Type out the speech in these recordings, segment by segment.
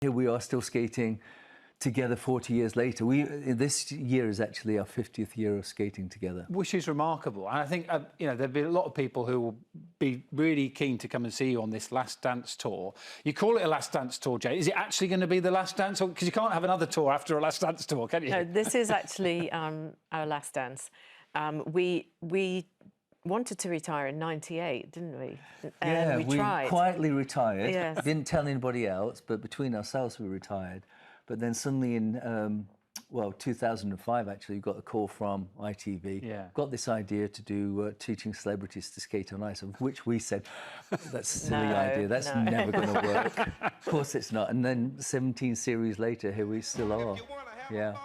here we are still skating together 40 years later. This year is actually our 50th year of skating together. Which is remarkable. And I think, you know, there'll be a lot of people who will be really keen to come and see you on this Last Dance tour. You call it a Last Dance tour, Jayne. Is it actually going to be the Last Dance? Because you can't have another tour after a Last Dance tour, can you? No, this is actually our Last Dance. We wanted to retire in '98, didn't we? Yeah, we tried. Quietly retired. Yes. Didn't tell anybody else, but between ourselves we retired. But then suddenly in, 2005 actually, got a call from ITV. Yeah. Got this idea to do teaching celebrities to skate on ice, of which we said, that's a silly idea, that's never going to work. Of course it's not. And then 17 series later, here we still are. Yeah.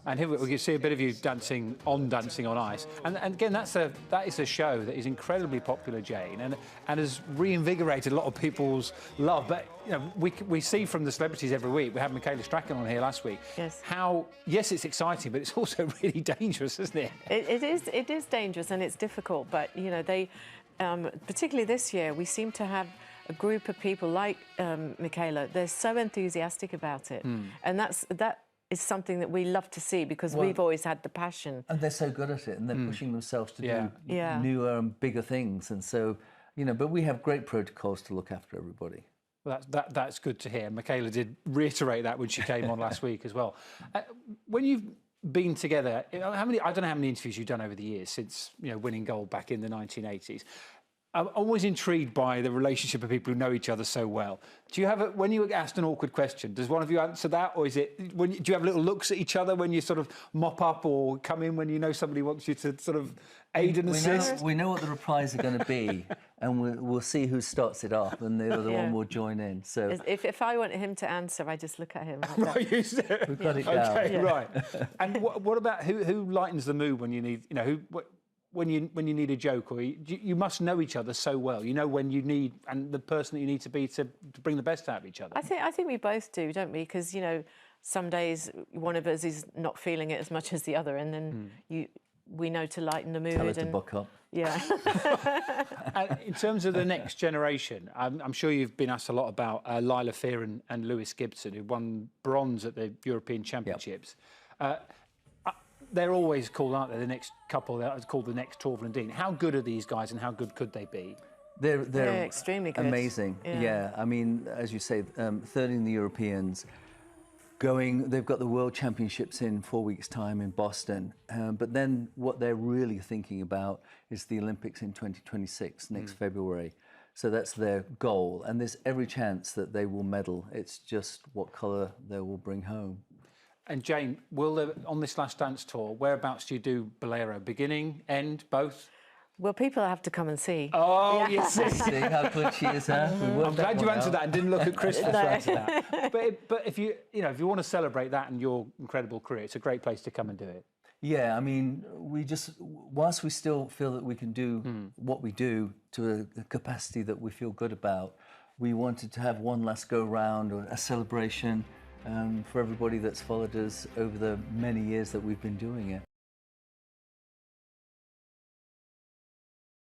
And here we can see a bit of you dancing on Ice, and again that is a show that is incredibly popular, Jayne, and has reinvigorated a lot of people's love. But you know, we see from the celebrities every week. We had Michaela Strachan on here last week. Yes. How it's exciting, but it's also really dangerous, isn't it? It is dangerous and it's difficult. But you know, they particularly this year we seem to have a group of people like Michaela. They're so enthusiastic about it, and that is something that we love to see, because we've always had the passion. And they're so good at it, and they're pushing themselves to do newer and bigger things. And so, you know, but we have great protocols to look after everybody. Well, that's good to hear. Michaela did reiterate that when she came on last week as well. When you've been together, I don't know how many interviews you've done over the years since, you know, winning gold back in the 1980s. I'm always intrigued by the relationship of people who know each other so well. Do you have when you asked an awkward question, does one of you answer that, or is it do you have little looks at each other when you sort of mop up or come in when you know somebody wants you to sort of aid and assist? We know what the replies are going to be, and we'll see who starts it off, and the other one will join in. So if I want him to answer, I just look at him. Right, we've got it down. Okay, right. And what about who lightens the mood when you need, you know, when you need a joke, or you must know each other so well. You know when you need, and the person that you need to be to bring the best out of each other. I think we both do, don't we? Because you know, some days one of us is not feeling it as much as the other, and then we know to lighten the mood. Tell her to buck up. Yeah. And in terms of the next generation, I'm sure you've been asked a lot about Lila Fear and Lewis Gibson, who won bronze at the European Championships. Yep. They're always called, aren't they? The next couple, they're called the next Torvill and Jayne. How good are these guys, and how good could they be? They're extremely good. Amazing. Yeah. I mean, as you say, third in the Europeans. They've got the World Championships in 4 weeks' time in Boston. But then what they're really thinking about is the Olympics in 2026, next February. So that's their goal, and there's every chance that they will medal. It's just what colour they will bring home. And Jayne, on this Last Dance tour, whereabouts do you do Bolero? Beginning, end, both? Well, people have to come and see. Oh, yes. See how good she is, huh? I'm glad you answered that and didn't look at Christopher to answer that. But if you want to celebrate that and your incredible career, it's a great place to come and do it. Yeah, I mean, whilst we still feel that we can do what we do to a capacity that we feel good about, we wanted to have one last go round, or a celebration for everybody that's followed us over the many years that we've been doing it.